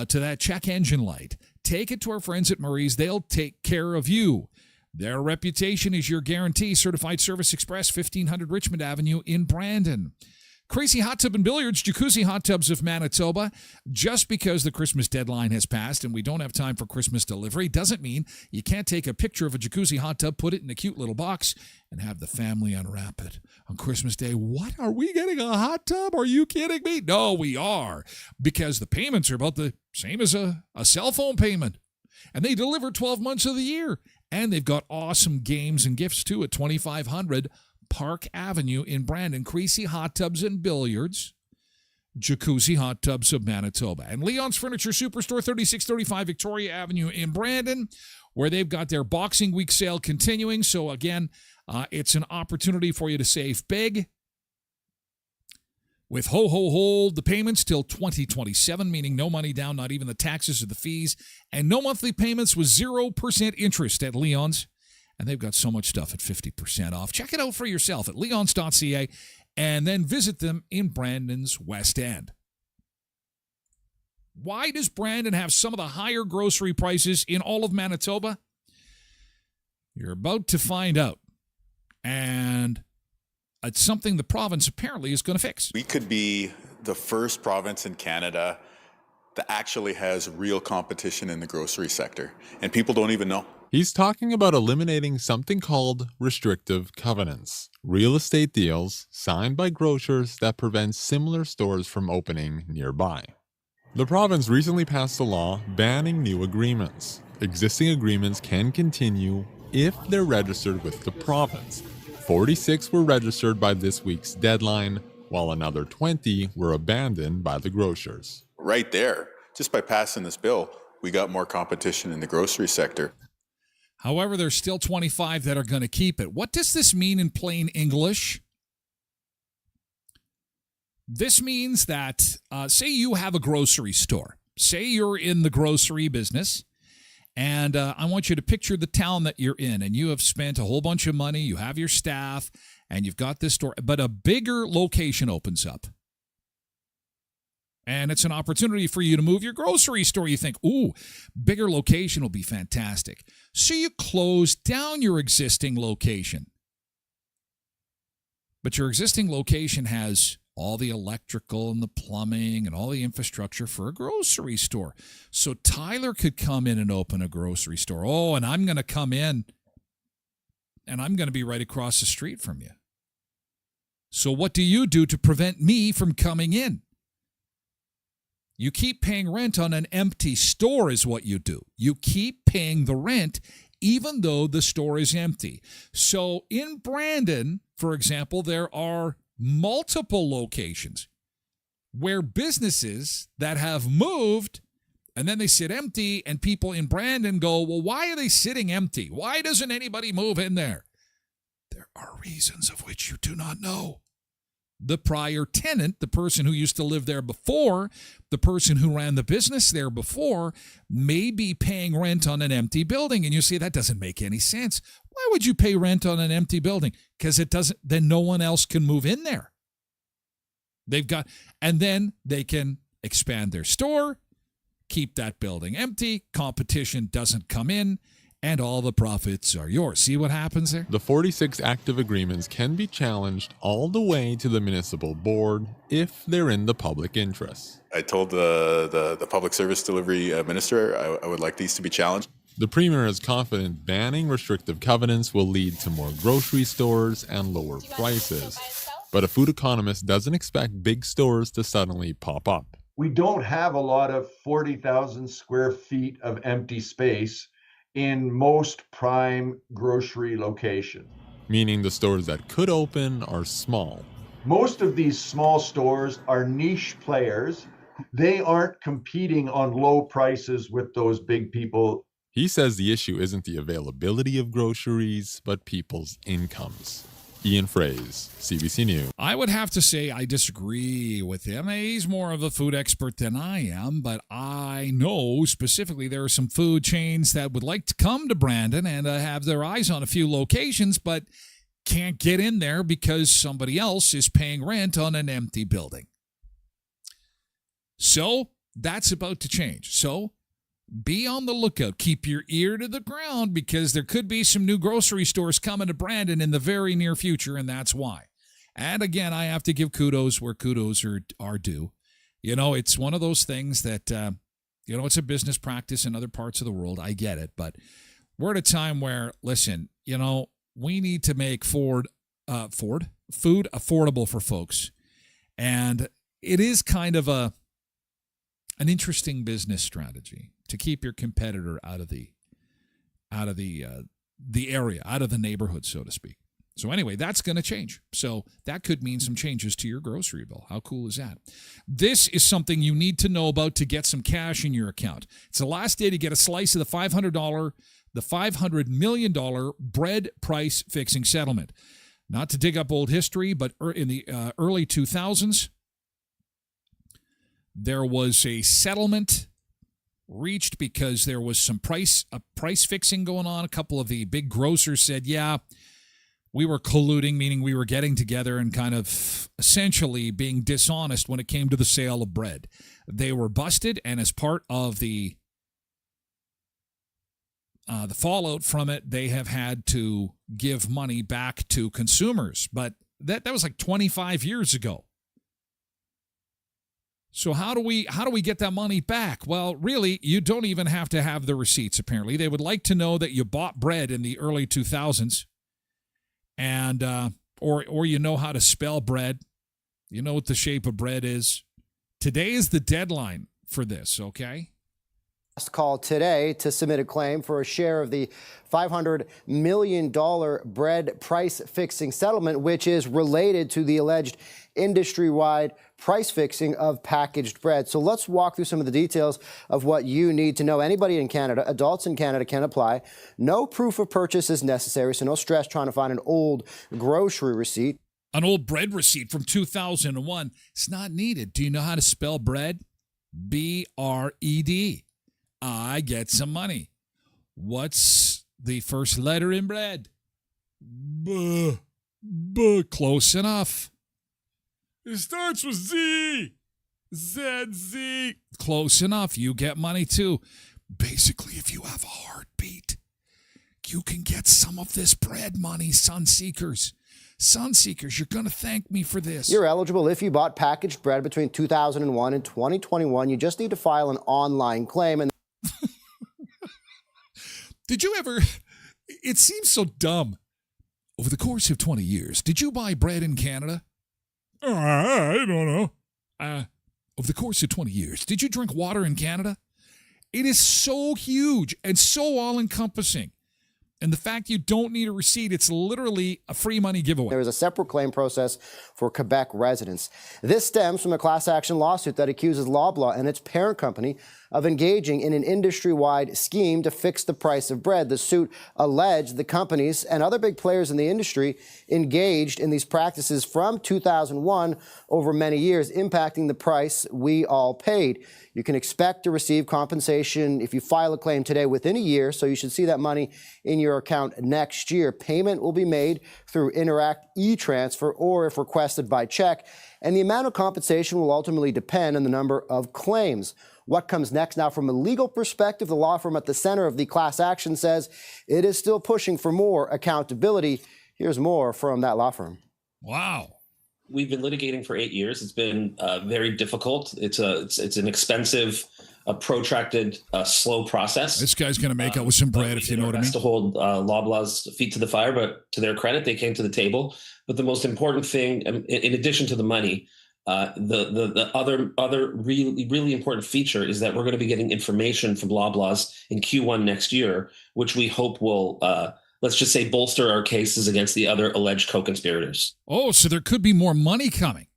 to that check engine light. Take it to our friends at Murray's. They'll take care of you. Their reputation is your guarantee. Certified Service Express, 1500 Richmond Avenue in Brandon. Crazy Hot Tub and Billiards, Jacuzzi Hot Tubs of Manitoba. Just because the Christmas deadline has passed and we don't have time for Christmas delivery doesn't mean you can't take a picture of a jacuzzi hot tub, put it in a cute little box, and have the family unwrap it. On Christmas Day, what? Are we getting a hot tub? Are you kidding me? No, we are. Because the payments are about the same as a cell phone payment. And they deliver 12 months of the year. And they've got awesome games and gifts, too, at 2500 Park Avenue in Brandon. Crazy Hot Tubs and Billiards, Jacuzzi Hot Tubs of Manitoba. And Leon's Furniture Superstore, 3635 Victoria Avenue in Brandon, where they've got their Boxing Week sale continuing. So, again, it's an opportunity for you to save big. With the payments till 2027, meaning no money down, not even the taxes or the fees, and no monthly payments with 0% interest at Leon's. And they've got so much stuff at 50% off. Check it out for yourself at leons.ca and then visit them in Brandon's West End. Why does Brandon have some of the higher grocery prices in all of Manitoba? You're about to find out. And it's something the province apparently is going to fix. We could be the first province in Canada that actually has real competition in the grocery sector, and people don't even know. He's talking about eliminating something called restrictive covenants, real estate deals signed by grocers that prevent similar stores from opening nearby. The province recently passed a law banning new agreements. Existing agreements can continue if they're registered with the province. 46 were registered by this week's deadline, while another 20 were abandoned by the grocers. Right there, just by passing this bill, we got more competition in the grocery sector. However, there's still 25 that are going to keep it. What does this mean in plain English? This means that, say you have a grocery store. Say you're in the grocery business, and I want you to picture the town that you're in, and you have spent a whole bunch of money, you have your staff, and you've got this store, but a bigger location opens up. And it's an opportunity for you to move your grocery store. You think, ooh, bigger location will be fantastic. So you close down your existing location. But your existing location has all the electrical and the plumbing and all the infrastructure for a grocery store. So Tyler could come in and open a grocery store. Oh, and I'm going to come in and I'm going to be right across the street from you. So what do you do to prevent me from coming in? You keep paying rent on an empty store is what you do. You keep paying the rent even though the store is empty. So in Brandon, for example, there are multiple locations where businesses that have moved and then they sit empty and people in Brandon go, well, why are they sitting empty? Why doesn't anybody move in there? There are reasons of which you do not know. The prior tenant, the person who used to live there before, the person who ran the business there before, may be paying rent on an empty building. And you say, that doesn't make any sense. Why would you pay rent on an empty building? Because it doesn't, then no one else can move in there. And then they can expand their store, keep that building empty, competition doesn't come in, and all the profits are yours. See what happens there? The 46 active agreements can be challenged all the way to the municipal board if they're in the public interest. I told the public service delivery minister I would like these to be challenged. The premier is confident banning restrictive covenants will lead to more grocery stores and lower prices. But a food economist doesn't expect big stores to suddenly pop up. We don't have a lot of 40,000 square feet of empty space in most prime grocery locations. Meaning the stores that could open are small. Most of these small stores are niche players. They aren't competing on low prices with those big people. He says the issue isn't the availability of groceries, but people's incomes. Ian Fraze, CBC News. I would have to say I disagree with him. He's more of a food expert than I am, but I know specifically there are some food chains that would like to come to Brandon and have their eyes on a few locations, but can't get in there because somebody else is paying rent on an empty building. So that's about to change. So be on the lookout. Keep your ear to the ground because there could be some new grocery stores coming to Brandon in the very near future, and that's why. And again, I have to give kudos where kudos are due. You know, it's one of those things that, it's a business practice in other parts of the world. I get it. But we're at a time where, listen, we need to make food affordable for folks. And it is kind of an interesting business strategy to keep your competitor out of the area, out of the neighborhood, so to speak. So anyway, that's going to change. So that could mean some changes to your grocery bill. How cool is that? This is something you need to know about to get some cash in your account. It's the last day to get a slice of the $500 million bread price fixing settlement. Not to dig up old history, but in the early 2000s, there was a settlement reached because there was some price fixing going on. A couple of the big grocers said, yeah, we were colluding, meaning we were getting together and kind of essentially being dishonest when it came to the sale of bread. They were busted, and as part of the fallout from it, they have had to give money back to consumers. But that was like 25 years ago. So how do we get that money back? Well, really, you don't even have to have the receipts, apparently. They would like to know that you bought bread in the early 2000s and or you know how to spell bread. You know what the shape of bread is. Today is the deadline for this, okay? Call today to submit a claim for a share of the $500 million bread price fixing settlement, which is related to the alleged industry-wide price fixing of packaged bread. So let's walk through some of the details of what you need to know. Anybody in Canada, adults in Canada, can apply. No proof of purchase is necessary, so no stress trying to find an old grocery receipt. An old bread receipt from 2001. It's not needed. Do you know how to spell bread? B-R-E-D. I get some money. What's the first letter in bread? B. Close enough. It starts with Z. Z. Close enough. You get money too. Basically, if you have a heartbeat, you can get some of this bread money, Sunseekers. Sunseekers, you're going to thank me for this. You're eligible if you bought packaged bread between 2001 and 2021. You just need to file an online claim. And Did you ever, it seems so dumb. Over the course of 20 years, did you buy bread in Canada? I don't know. Over the course of 20 years, did you drink water in Canada? It is so huge and so all-encompassing. And the fact you don't need a receipt, it's literally a free money giveaway. There is a separate claim process for Quebec residents. This stems from a class action lawsuit that accuses Loblaw and its parent company of engaging in an industry-wide scheme to fix the price of bread. The suit alleged the companies and other big players in the industry engaged in these practices from 2001 over many years, impacting the price we all paid. You can expect to receive compensation if you file a claim today within a year, so you should see that money in your account next year. Payment will be made through Interact e-transfer or if requested by check, and the amount of compensation will ultimately depend on the number of claims. What comes next? Now, from a legal perspective, the law firm at the center of the class action says it is still pushing for more accountability. Here's more from that law firm. Wow. We've been litigating for 8 years. It's been very difficult. It's an expensive, protracted, slow process. This guy's going to make out with some bread, if you know what I mean. To hold Loblaw's feet to the fire, but to their credit, they came to the table. But the most important thing, in addition to the money, the other really important feature is that we're going to be getting information from Loblaw's in Q1 next year, which we hope will, let's just say, bolster our cases against the other alleged co-conspirators. Oh, so there could be more money coming.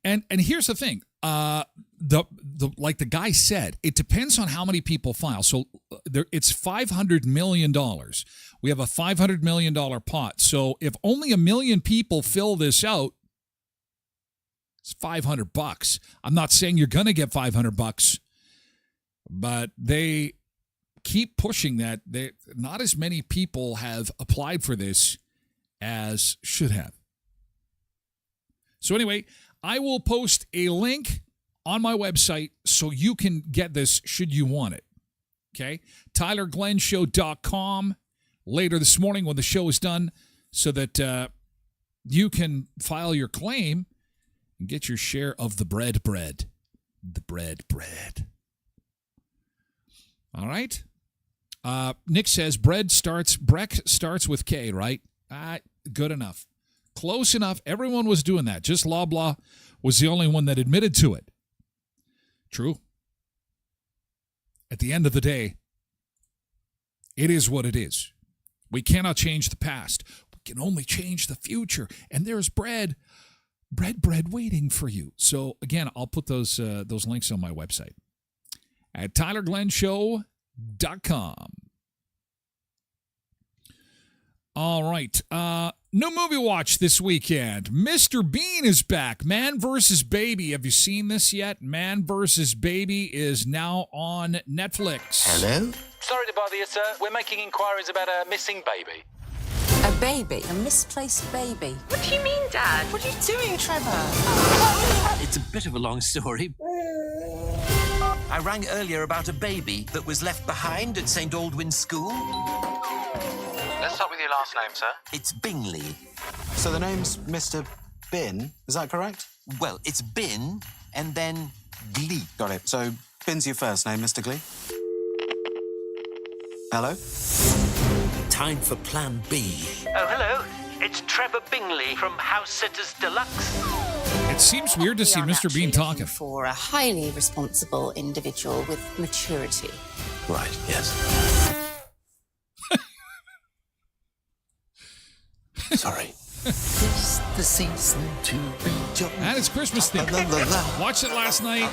And here's the thing. Like the guy said, it depends on how many people file. So it's $500 million. We have a $500 million pot. So if only 1 million people fill this out, it's $500. I'm not saying you're going to get $500, but they keep pushing that. Not as many people have applied for this as should have. So anyway, I will post a link on my website so you can get this should you want it. Okay? TylerGlenShow.com later this morning when the show is done so that you can file your claim and get your share of the bread. The bread. All right? Nick says Breck starts with K, right? Good enough. Close enough. Everyone was doing that. Just Loblaw was the only one that admitted to it. True. At the end of the day, it is what it is. We cannot change the past. We can only change the future. And there's bread waiting for you. So, again, I'll put those links on my website at TylerGlenShow.com. All right. New movie watch this weekend. Mr. Bean is back. Man vs. Baby. Have you seen this yet? Man vs. Baby is now on Netflix. Hello? Sorry to bother you, sir. We're making inquiries about a missing baby. A baby? A misplaced baby? What do you mean, Dad? What are you doing, Trevor? It's a bit of a long story. I rang earlier about a baby that was left behind at St. Aldwyn's School. Let's start with your last name, sir. It's Bingley. So the name's Mr. Bin, is that correct? Well, it's Bin and then Glee. Got it. So Bin's your first name, Mr. Glee? Hello? Time for Plan B. Oh, hello. It's Trevor Bingley from House Sitters Deluxe. It seems weird to see Mr. Bean talking. For a highly responsible individual with maturity. Right, yes. Sorry. It's the season to be joyful. And it's Christmas theme. Watched it last night.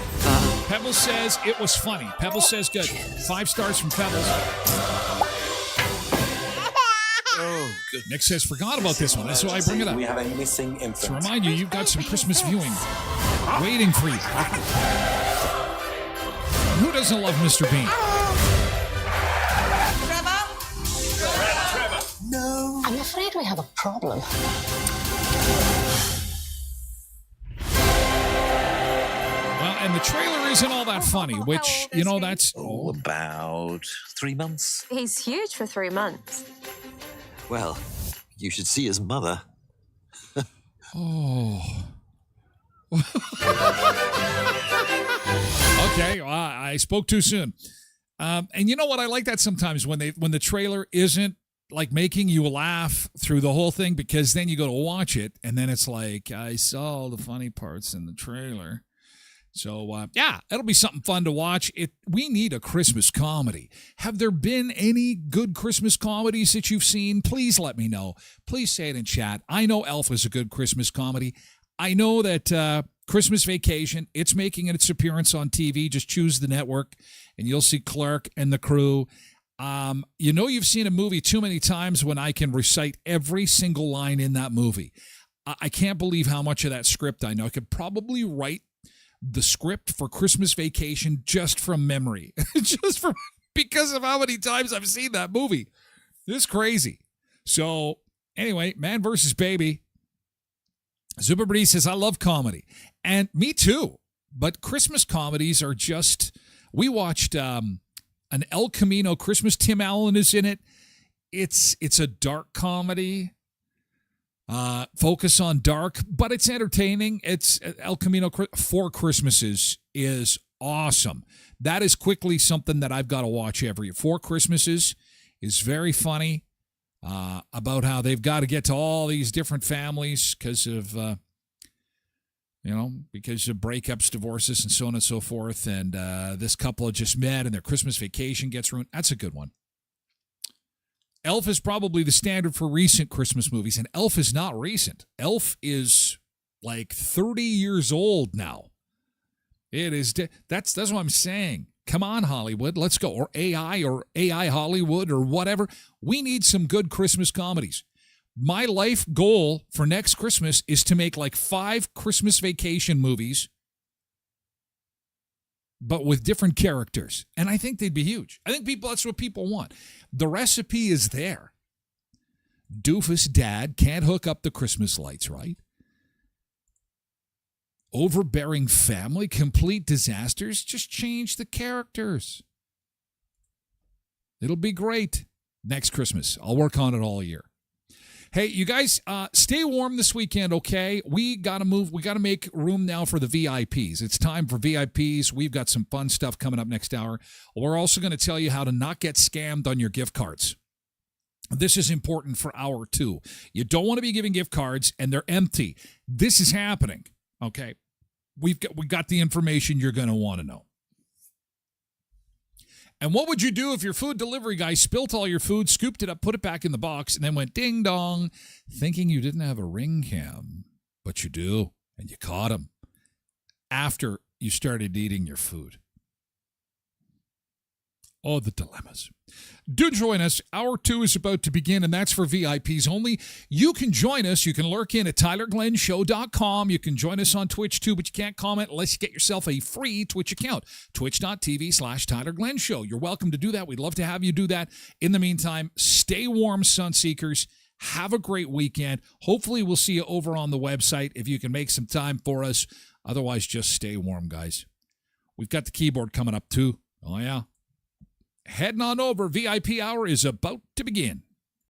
Pebbles says it was funny. Pebbles says good. 5 stars from Pebbles. Oh, good. Nick says forgot about this one. That's why I bring it up. We have a missing infant. To remind you, you've got some Christmas viewing waiting for you. Who doesn't love Mr. Bean? Trevor? No. I'm afraid we have a problem. Well, and the trailer isn't all that funny, which, you know, that's... Oh, about 3 months. He's huge for 3 months. Well, you should see his mother. Oh. Okay, well, I spoke too soon. And you know what? I like that sometimes when the trailer isn't like making you laugh through the whole thing, because then you go to watch it and then it's like, I saw all the funny parts in the trailer. So, yeah, it'll be something fun to watch. We need a Christmas comedy. Have there been any good Christmas comedies that you've seen? Please let me know. Please say it in chat. I know Elf is a good Christmas comedy. I know that Christmas Vacation, it's making its appearance on TV. Just choose the network, and you'll see Clark and the crew. You know you've seen a movie too many times when I can recite every single line in that movie. I can't believe how much of that script I know. I could probably write the script for Christmas Vacation just from memory, because of how many times I've seen that movie. It's crazy. So anyway, Man vs. Baby. Zuba Bree says, I love comedy. And me too. But Christmas comedies are just, we watched an El Camino Christmas. Tim Allen is in it. It's a dark comedy. Focus on dark, but it's entertaining. It's El Camino Four Christmases is awesome. That is quickly something that I've got to watch every year. Four Christmases is very funny about how they've got to get to all these different families because of, because of breakups, divorces, and so on and so forth. And this couple had just met and their Christmas vacation gets ruined. That's a good one. Elf is probably the standard for recent Christmas movies, and Elf is not recent. Elf is like 30 years old now. It is. That's what I'm saying. Come on, Hollywood. Let's go. Or AI Hollywood or whatever. We need some good Christmas comedies. My life goal for next Christmas is to make like 5 Christmas Vacation movies, but with different characters. And I think they'd be huge. I think that's what people want. The recipe is there. Doofus dad can't hook up the Christmas lights, right? overbearing family, complete disasters. Just change the characters. It'll be great next Christmas. I'll work on it all year. Hey, you guys, stay warm this weekend, okay? We got to move. We got to make room now for the VIPs. It's time for VIPs. We've got some fun stuff coming up next hour. We're also going to tell you how to not get scammed on your gift cards. This is important for hour 2. You don't want to be giving gift cards and they're empty. This is happening, okay? We got the information you're going to want to know. And what would you do if your food delivery guy spilt all your food, scooped it up, put it back in the box, and then went ding dong, thinking you didn't have a ring cam? But you do, and you caught him after you started eating your food. Oh, the dilemmas. Do join us. Hour 2 is about to begin, and that's for VIPs only. You can join us. You can lurk in at TylerGlenShow.com. You can join us on Twitch, too, but you can't comment unless you get yourself a free Twitch account, twitch.tv/TylerGlenShow. You're welcome to do that. We'd love to have you do that. In the meantime, stay warm, Sunseekers. Have a great weekend. Hopefully, we'll see you over on the website if you can make some time for us. Otherwise, just stay warm, guys. We've got the keyboard coming up, too. Oh, yeah. Heading on over. VIP hour is about to begin.